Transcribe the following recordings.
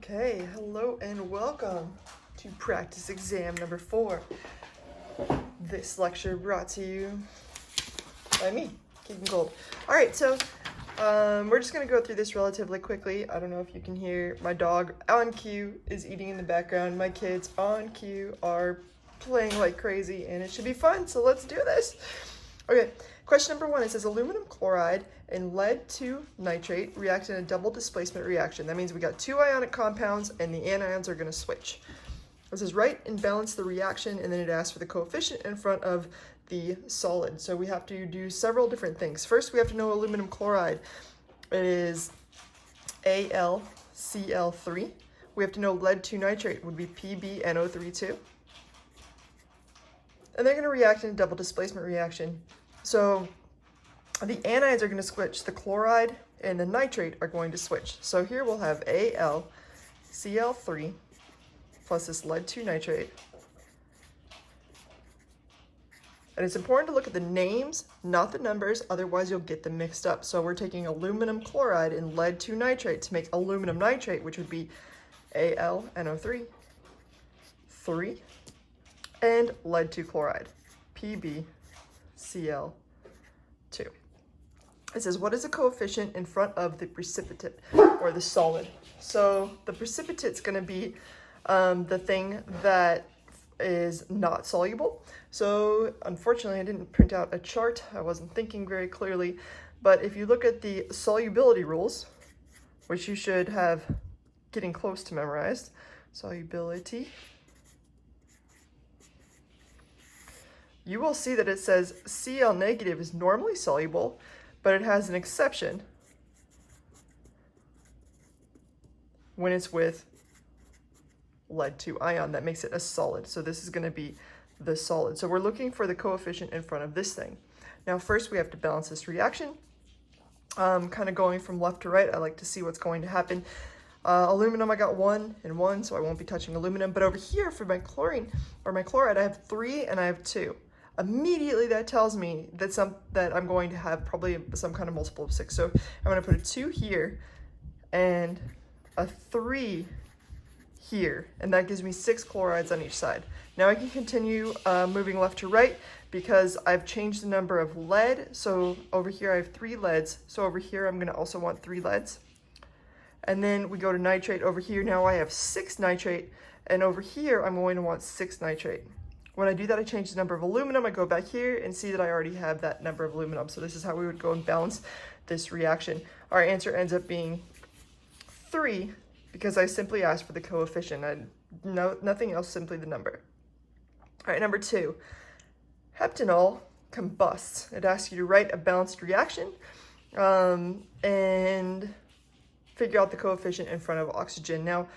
Okay, hello and welcome to practice exam number 4. This lecture brought to you by me, Keegan Gold. Alright, so we're just going to go through this relatively quickly. I don't know if you can hear my dog on cue is eating in the background. My kids on cue are playing like crazy and it should be fun, so let's do this. Okay, question number 1, it says aluminum chloride and lead 2 nitrate react in a double displacement reaction. That means we got 2 ionic compounds and the anions are going to switch. It says write and balance the reaction, and then it asks for the coefficient in front of the solid. So we have to do several different things. First, we have to know aluminum chloride. It is AlCl3. We have to know lead 2 nitrate would be PbNO3 and they're going to react in a double displacement reaction. So the anions are going to switch. The chloride and the nitrate are going to switch. So here we'll have AlCl3 plus this lead 2 nitrate. And it's important to look at the names, not the numbers, otherwise you'll get them mixed up. So we're taking aluminum chloride and lead 2 nitrate to make aluminum nitrate, which would be AlNO3, 3, and lead 2 chloride, PbCl2. It says, what is the coefficient in front of the precipitate or the solid? So the precipitate's going to be the thing that is not soluble. So unfortunately, I didn't print out a chart. I wasn't thinking very clearly. But if you look at the solubility rules, which you should have getting close to memorized, solubility, you will see that it says Cl negative is normally soluble, but it has an exception when it's with lead 2 ion. That makes it a solid. So this is going to be the solid. So we're looking for the coefficient in front of this thing. Now first we have to balance this reaction. Kind of going from left to right, I like to see what's going to happen. Aluminum, I got 1 and 1, so I won't be touching aluminum. But over here for my chlorine or my chloride, I have 3 and I have 2. Immediately that tells me that I'm going to have probably some kind of multiple of 6. So I'm going to put a 2 here and a 3 here, and that gives me 6 chlorides on each side. Now I can continue moving left to right because I've changed the number of lead. So over here I have 3 leads. So over here I'm going to also want 3 leads. And then we go to nitrate. Over here now I have 6 nitrate, and over here I'm going to want 6 nitrate. When I do that, I change the number of aluminum. I go back here and see that I already have that number of aluminum. So this is how we would go and balance this reaction. Our answer ends up being 3 because I simply asked for the coefficient. Nothing else, simply the number. All right, number 2. Heptanol combusts. It asks you to write a balanced reaction and figure out the coefficient in front of oxygen. Now,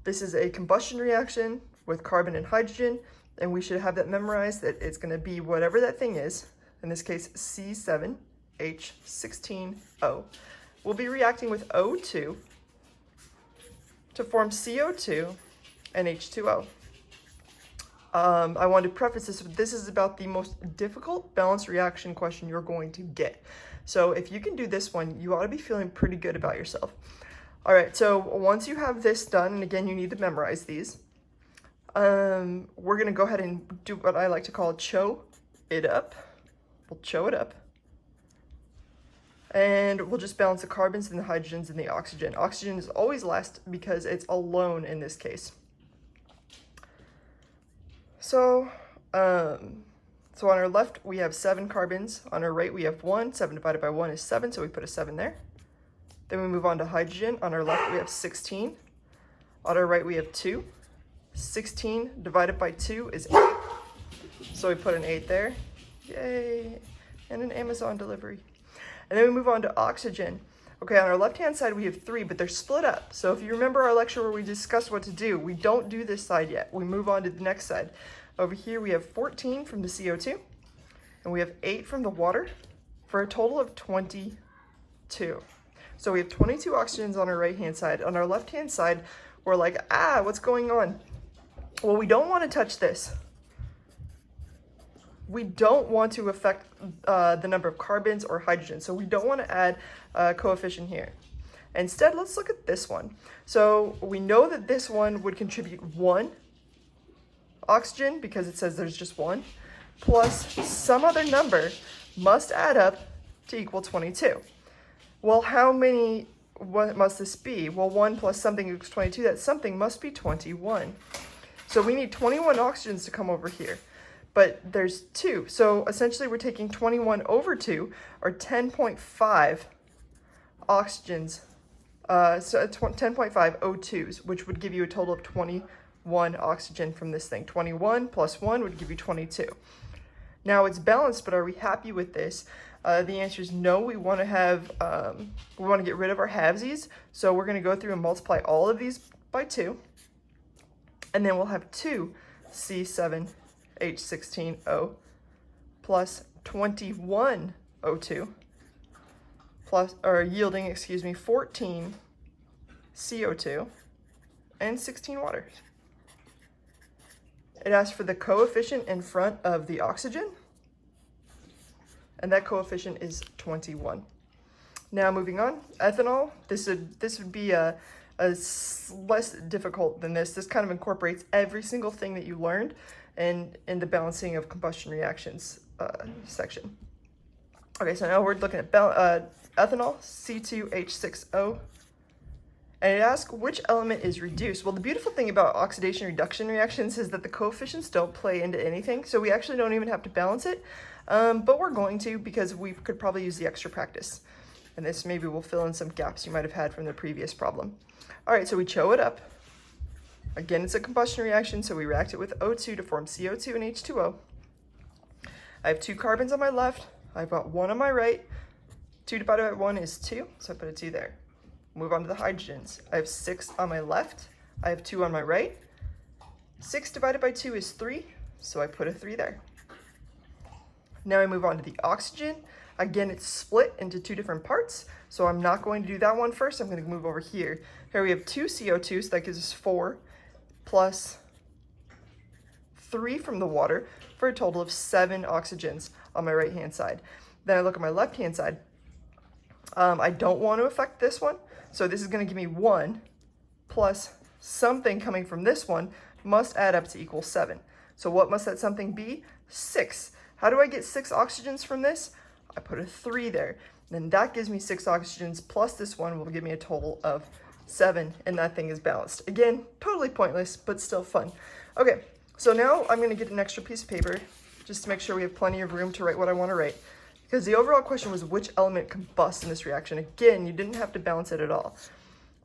this is a combustion reaction with carbon and hydrogen, and we should have that memorized, that it's going to be whatever that thing is, in this case C7H16O. We'll be reacting with O2 to form CO2 and H2O. I want to preface this with this is about the most difficult balanced reaction question you're going to get. So if you can do this one, you ought to be feeling pretty good about yourself. All right, so once you have this done, and again, you need to memorize these, we're going to go ahead and do what I like to call chow it up. We'll chow it up. And we'll just balance the carbons and the hydrogens and the oxygen. Oxygen is always last because it's alone in this case. So, on our left, we have 7 carbons. On our right, we have 1. 7 divided by 1 is 7, so we put a 7 there. Then we move on to hydrogen. On our left, we have 16. On our right, we have 2. 16 divided by 2 is 8. So we put an 8 there. Yay! And an Amazon delivery. And then we move on to oxygen. Okay, on our left-hand side, we have 3, but they're split up. So if you remember our lecture where we discussed what to do, we don't do this side yet. We move on to the next side. Over here, we have 14 from the CO2, and we have 8 from the water, for a total of 22. So we have 22 oxygens on our right-hand side. On our left-hand side, we're like, what's going on? Well, we don't want to touch this. We don't want to affect the number of carbons or hydrogen, so we don't want to add a coefficient here. Instead, let's look at this one. So we know that this one would contribute 1 oxygen because it says there's just 1, plus some other number must add up to equal 22. Well, what must this be? Well, 1 plus something equals 22. That something must be 21. So we need 21 oxygens to come over here. But there's 2. So essentially we're taking 21 over 2, or 10.5 oxygens, so 10.5 O2s, which would give you a total of 21 oxygen from this thing. 21 plus 1 would give you 22. Now it's balanced, but are we happy with this? The answer is no. We want to get rid of our halvesies. So we're going to go through and multiply all of these by 2. And then we'll have 2 C7H16O plus 21 O2 yielding 14 CO2 and 16 water. It asks for the coefficient in front of the oxygen, and that coefficient is 21. Now moving on, ethanol. This would be less difficult than this. This kind of incorporates every single thing that you learned in the balancing of combustion reactions section. Okay, so now we're looking at ethanol, C2H6O. And it asks which element is reduced. Well, the beautiful thing about oxidation reduction reactions is that the coefficients don't play into anything, so we actually don't even have to balance it, but we're going to because we could probably use the extra practice. And this maybe will fill in some gaps you might have had from the previous problem. All right, so we CHO it up. Again, it's a combustion reaction, so we react it with O2 to form CO2 and H2O. I have 2 carbons on my left. I've got 1 on my right. 2 divided by 1 is 2, so I put a 2 there. Move on to the hydrogens. I have 6 on my left. I have 2 on my right. 6 divided by 2 is 3, so I put a 3 there. Now I move on to the oxygen. Again, it's split into 2 different parts, so I'm not going to do that one first. I'm going to move over here. Here we have 2 CO2, so that gives us 4, plus 3 from the water, for a total of 7 oxygens on my right-hand side. Then I look at my left-hand side. I don't want to affect this one, so this is going to give me 1 plus something coming from this one must add up to equal 7. So what must that something be? 6. How do I get 6 oxygens from this? I put a 3 there. Then that gives me 6 oxygens plus this one will give me a total of 7, and that thing is balanced. Again, totally pointless, but still fun. Okay, so now I'm going to get an extra piece of paper just to make sure we have plenty of room to write what I want to write. Because the overall question was which element combusts in this reaction. Again, you didn't have to balance it at all.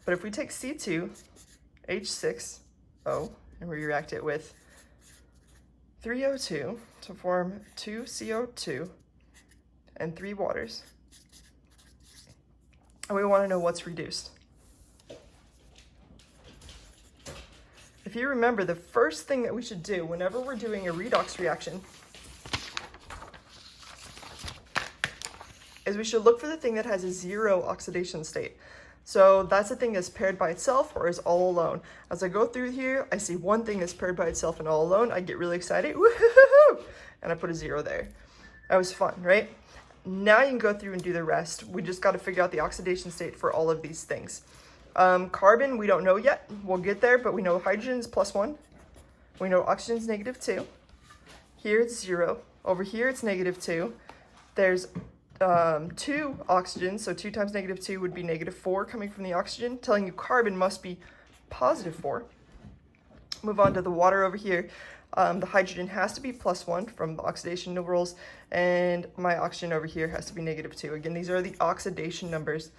But if we take C2H6O and we react it with 3O2 to form 2 CO2 and 3 waters, and we want to know what's reduced. If you remember, the first thing that we should do whenever we're doing a redox reaction is we should look for the thing that has a 0 oxidation state. So that's the thing that's paired by itself or is all alone. As I go through here, I see one thing that's paired by itself and all alone. I get really excited, woohoo, and I put a 0 there. That was fun, right? Now you can go through and do the rest. We just got to figure out the oxidation state for all of these things. Carbon, we don't know yet. We'll get there, but we know hydrogen is +1. We know oxygen is -2. Here it's 0. Over here it's -2. There's 2 oxygens, so 2 times -2 would be -4 coming from the oxygen, telling you carbon must be +4. Move on to the water over here. The hydrogen has to be +1 from the oxidation rules, and my oxygen over here has to be -2. Again, these are the oxidation numbers.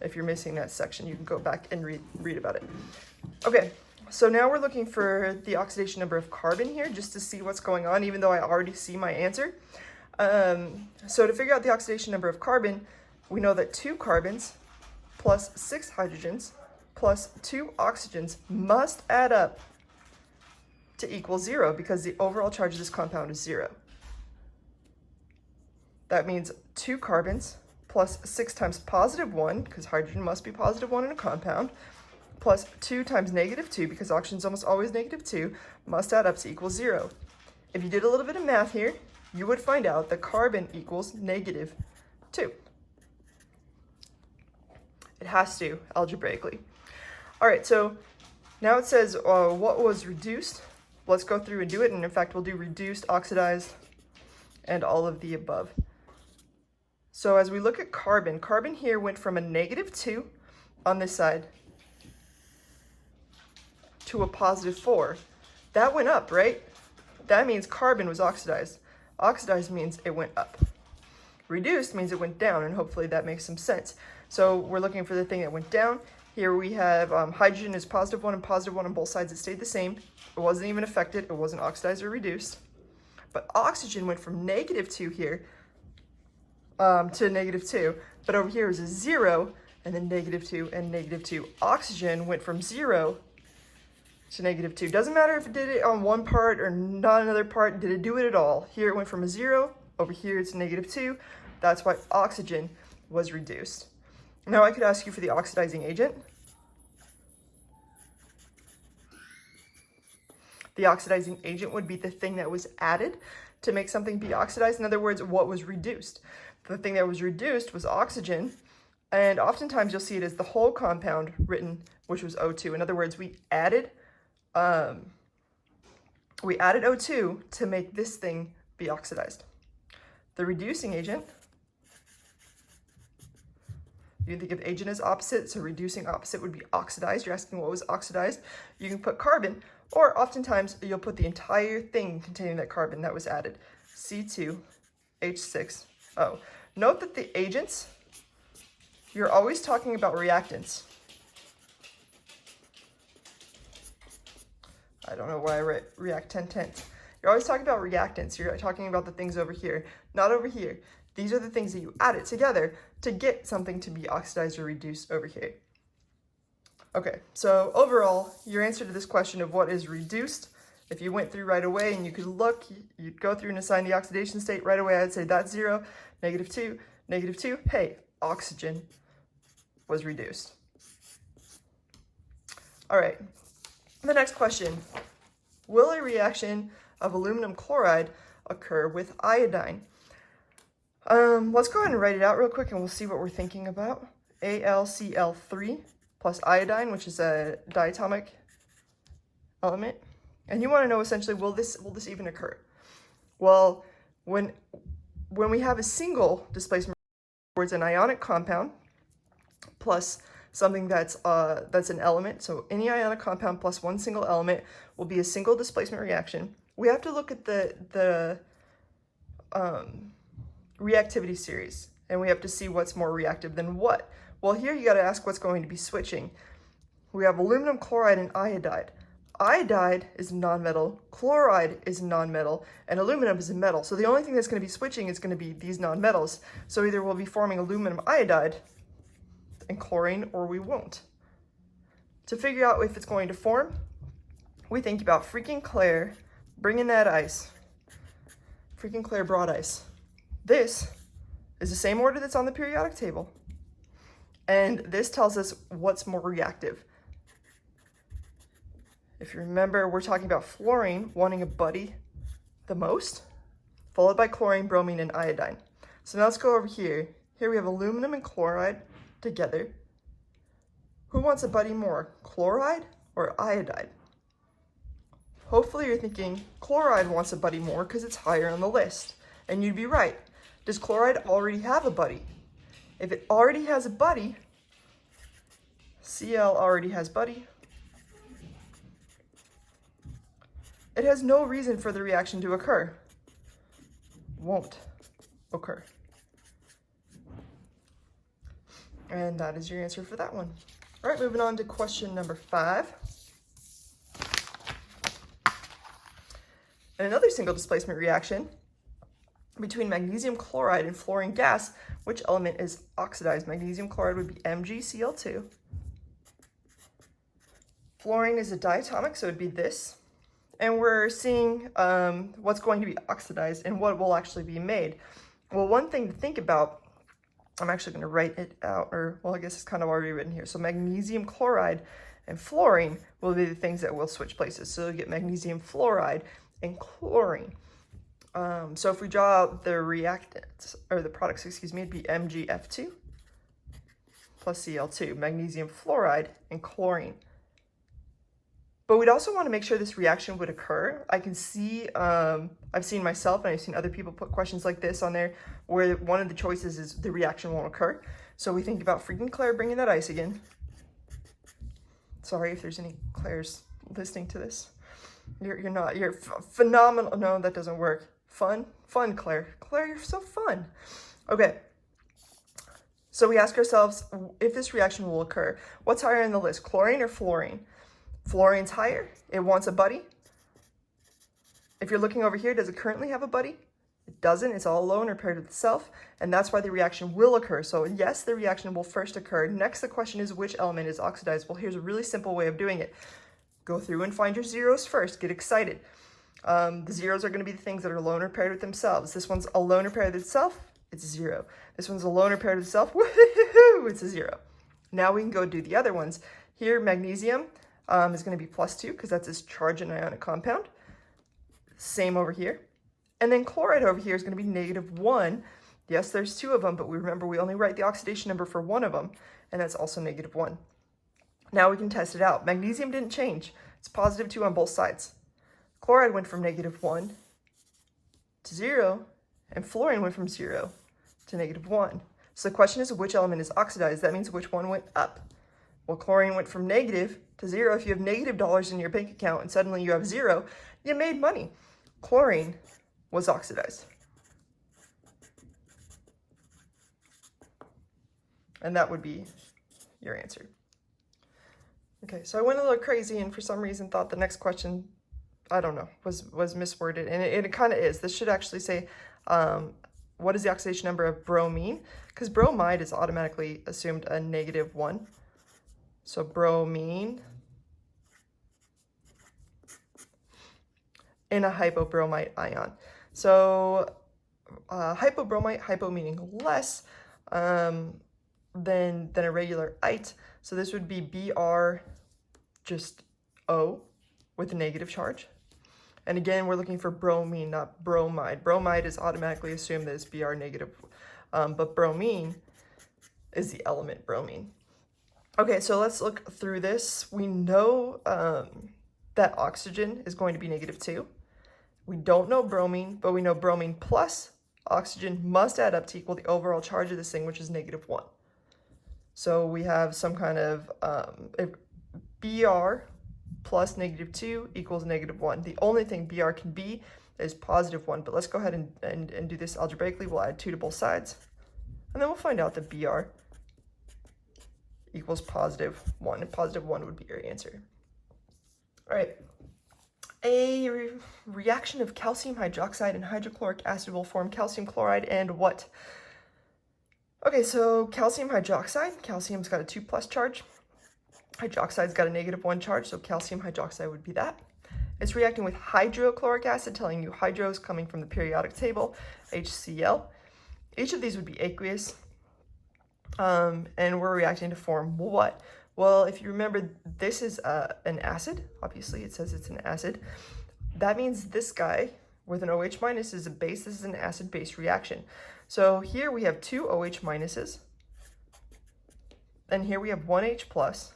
If you're missing that section, you can go back and read about it. Okay, so now we're looking for the oxidation number of carbon here, just to see what's going on, even though I already see my answer. So to figure out the oxidation number of carbon, we know that 2 carbons plus 6 hydrogens plus 2 oxygens must add up to equal 0 because the overall charge of this compound is 0. That means 2 carbons plus 6 times +1, because hydrogen must be +1 in a compound, plus 2 times -2, because oxygen is almost always -2, must add up to equal 0. If you did a little bit of math here, you would find out that carbon equals -2. It has to, algebraically. All right, so now it says what was reduced. Let's go through and do it. And in fact, we'll do reduced, oxidized, and all of the above. So as we look at carbon, carbon here went from a -2 on this side to a +4. That went up, right? That means carbon was oxidized. Oxidized means it went up. Reduced means it went down, and hopefully that makes some sense. So we're looking for the thing that went down. Here we have hydrogen is +1 and +1 on both sides. It stayed the same. It wasn't even affected. It wasn't oxidized or reduced. But oxygen went from -2 here to -2. But over here is a 0, and then -2 and -2. Oxygen went from 0 to -2. Doesn't matter if it did it on one part or not another part. Did it do it at all? Here it went from a 0. Over here it's -2. That's why oxygen was reduced. Now I could ask you for the oxidizing agent. The oxidizing agent would be the thing that was added to make something be oxidized. In other words, what was reduced? The thing that was reduced was oxygen, and oftentimes you'll see it as the whole compound written, which was O2. In other words, we added O2 to make this thing be oxidized. The reducing agent, you can think of agent as opposite, so reducing opposite would be oxidized. You're asking what was oxidized. You can put carbon, or oftentimes you'll put the entire thing containing that carbon that was added. C2H6O. Note that the agents, you're always talking about reactants. I don't know why I write reactant. You're always talking about reactants. You're talking about the things over here, not over here. These are the things that you add it together to get something to be oxidized or reduced over here. Okay, so overall, your answer to this question of what is reduced, if you went through right away and you could look, you'd go through and assign the oxidation state right away, I'd say that's 0, -2, -2. Hey, oxygen was reduced. All right, the next question. Will a reaction of aluminum chloride occur with iodine? Let's go ahead and write it out real quick and we'll see what we're thinking about. AlCl3 plus iodine, which is a diatomic element. And you want to know essentially, will this even occur? Well, when we have a single displacement, where it's an ionic compound plus something that's an element, so any ionic compound plus one single element will be a single displacement reaction. We have to look at the reactivity series, and we have to see what's more reactive than what. Well, here you got to ask what's going to be switching. We have aluminum chloride and iodide. Iodide is a nonmetal, chloride is a nonmetal, and aluminum is a metal. So the only thing that's going to be switching is going to be these nonmetals. So either we'll be forming aluminum iodide and chlorine, or we won't. To figure out if it's going to form, we think about freaking Claire bringing that ice. Freaking Claire brought ice. This is the same order that's on the periodic table. And this tells us what's more reactive. If you remember, we're talking about fluorine wanting a buddy the most, followed by chlorine, bromine, and iodine. So now let's go over here. Here we have aluminum and chloride together. Who wants a buddy more, chloride or iodide? Hopefully you're thinking chloride wants a buddy more because it's higher on the list. And you'd be right. Does chloride already have a buddy? If it already has a buddy, Cl already has buddy, it has no reason for the reaction to occur. Won't occur. And that is your answer for that one. All right, moving on to question number 5. And another single displacement reaction between magnesium chloride and fluorine gas, which element is oxidized? Magnesium chloride would be MgCl2. Fluorine is a diatomic, so it would be this. And we're seeing what's going to be oxidized and what will actually be made. Well, one thing to think about, I'm actually going to write it out, or well, I guess it's kind of already written here. So magnesium chloride and fluorine will be the things that will switch places. So you'll get magnesium fluoride and chlorine. So if we draw out the reactants, or the products, excuse me, it'd be MgF2 plus Cl2, magnesium fluoride and chlorine. But we'd also want to make sure this reaction would occur. I can see, I've seen myself and I've seen other people put questions like this on there where one of the choices is the reaction won't occur. So we think about freaking Claire bringing that ice again. Sorry if there's any Claires listening to this. You're phenomenal. No, that doesn't work. Fun, Claire. Claire, you're so fun. Okay. So we ask ourselves if this reaction will occur. What's higher in the list, chlorine or fluorine? Fluorine's higher. It wants a buddy. If you're looking over here, does it currently have a buddy? It doesn't. It's all alone or paired with itself, and that's why the reaction will occur. So yes, the reaction will first occur. Next, the question is which element is oxidized? Well, here's a really simple way of doing it. Go through and find your zeros first. Get excited. The zeros are going to be the things that are alone or paired with themselves. This one's alone or paired with itself. It's a 0. This one's alone or paired with itself. Woohoo! It's a 0. Now we can go do the other ones. Here, magnesium is going to be +2 because that's its charge and ionic compound. Same over here. And then chloride over here is going to be -1. Yes, there's 2 of them, but we remember we only write the oxidation number for 1 of them, and that's also -1. Now we can test it out. Magnesium didn't change. It's +2 on both sides. Chloride went from -1 to 0, and fluorine went from 0 to -1. So the question is which element is oxidized? That means which one went up? Well, chlorine went from negative to 0. If you have negative dollars in your bank account and suddenly you have 0, you made money. Chlorine was oxidized. And that would be your answer. Okay, so I went a little crazy and for some reason thought the next question, I don't know, was misworded. And it kind of is. This should actually say, what is the oxidation number of bromine? Because bromide is automatically assumed a -1. So bromine in a hypobromite ion. So hypobromite, hypo meaning less than a regular ite. So this would be Br just O with a negative charge. And again, we're looking for bromine, not bromide. Bromide is automatically assumed that it's Br negative, but bromine is the element bromine. Okay, so let's look through this. We know that oxygen is going to be -2. We don't know bromine, but we know bromine plus oxygen must add up to equal the overall charge of this thing, which is -1. So we have some kind of Br plus -2 equals -1. The only thing Br can be is +1, but let's go ahead and do this algebraically. We'll add 2 to both sides, and then we'll find out that Br equals +1, and +1 would be your answer. All right. A reaction of calcium hydroxide and hydrochloric acid will form calcium chloride and what? Okay, so calcium hydroxide, calcium's got a 2+ charge. Hydroxide's got a -1 charge, so calcium hydroxide would be that. It's reacting with hydrochloric acid, telling you hydro is coming from the periodic table, HCl. Each of these would be aqueous, and we're reacting to form what? Well, if you remember, this is an acid. Obviously, it says it's an acid. That means this guy with an OH minus is a base. This is an acid-base reaction. So here we have 2 OH minuses, and here we have 1 H plus.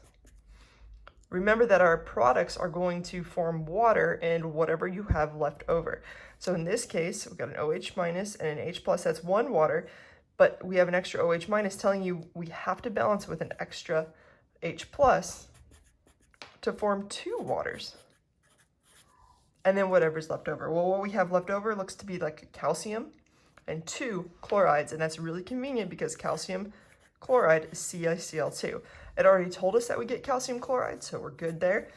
Remember that our products are going to form water and whatever you have left over. So in this case, we've got an OH minus and an H plus. That's 1 water, but we have an extra OH minus telling you we have to balance with an extra H plus to form 2 waters. And then whatever's left over. Well, what we have left over looks to be like a calcium and 2 chlorides, and that's really convenient because calcium chloride is CiCl2. It already told us that we get calcium chloride, so we're good there.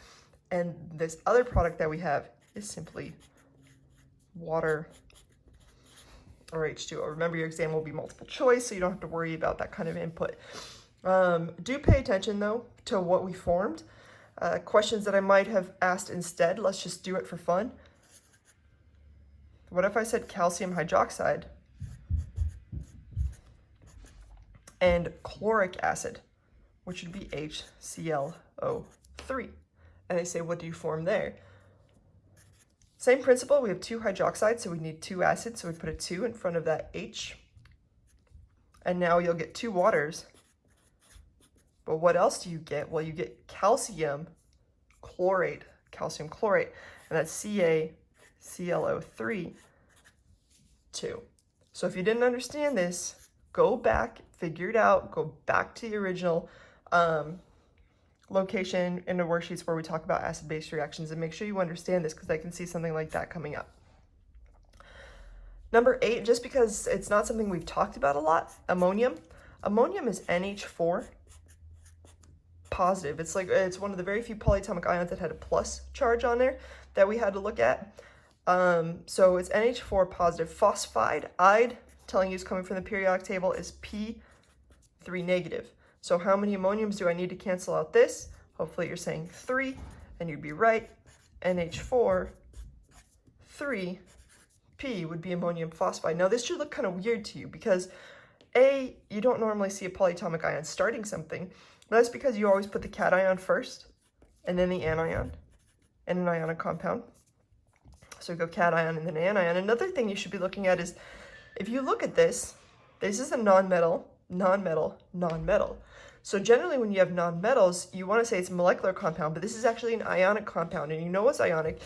And this other product that we have is simply water or H2O. Remember, your exam will be multiple choice, so you don't have to worry about that kind of input. Do pay attention, though, to what we formed. Questions that I might have asked instead, let's just do it for fun. What if I said calcium hydroxide and chloric acid, which would be HClO3? And they say, what do you form there? Same principle, we have 2 hydroxides, so we need 2 acids, so we put a 2 in front of that H. And now you'll get 2 waters But what else do you get? Well, you get calcium chlorate, and that's CaClO3, 2. So if you didn't understand this, go back, figure it out, go back to the original location in the worksheets where we talk about acid-base reactions, and make sure you understand this, because I can see something like that coming up. Number 8, just because it's not something we've talked about a lot, ammonium. Ammonium is NH4 positive. It's one of the very few polyatomic ions that had a plus charge on there that we had to look at. So it's NH4 positive. Phosphide, ide, telling you it's coming from the periodic table, is P3 negative. So how many ammoniums do I need to cancel out this? Hopefully you're saying 3, and you'd be right. NH4, 3, P would be ammonium phosphide. Now this should look kind of weird to you because A, you don't normally see a polyatomic ion starting something. That's because you always put the cation first, and then the anion in an ionic compound. So go cation and then anion. Another thing you should be looking at is, if you look at this, this is a non-metal, non-metal, non-metal. So generally when you have non-metals, you want to say it's a molecular compound, but this is actually an ionic compound, and you know it's ionic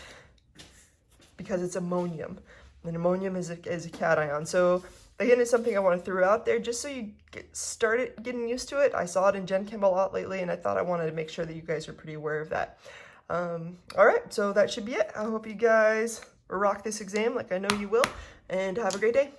because it's ammonium, and ammonium is a cation. So again, it's something I want to throw out there just so you started getting used to it. I saw it in Gen Chem a lot lately, and I thought I wanted to make sure that you guys are pretty aware of that. All right, so that should be it. I hope you guys rock this exam like I know you will, and have a great day.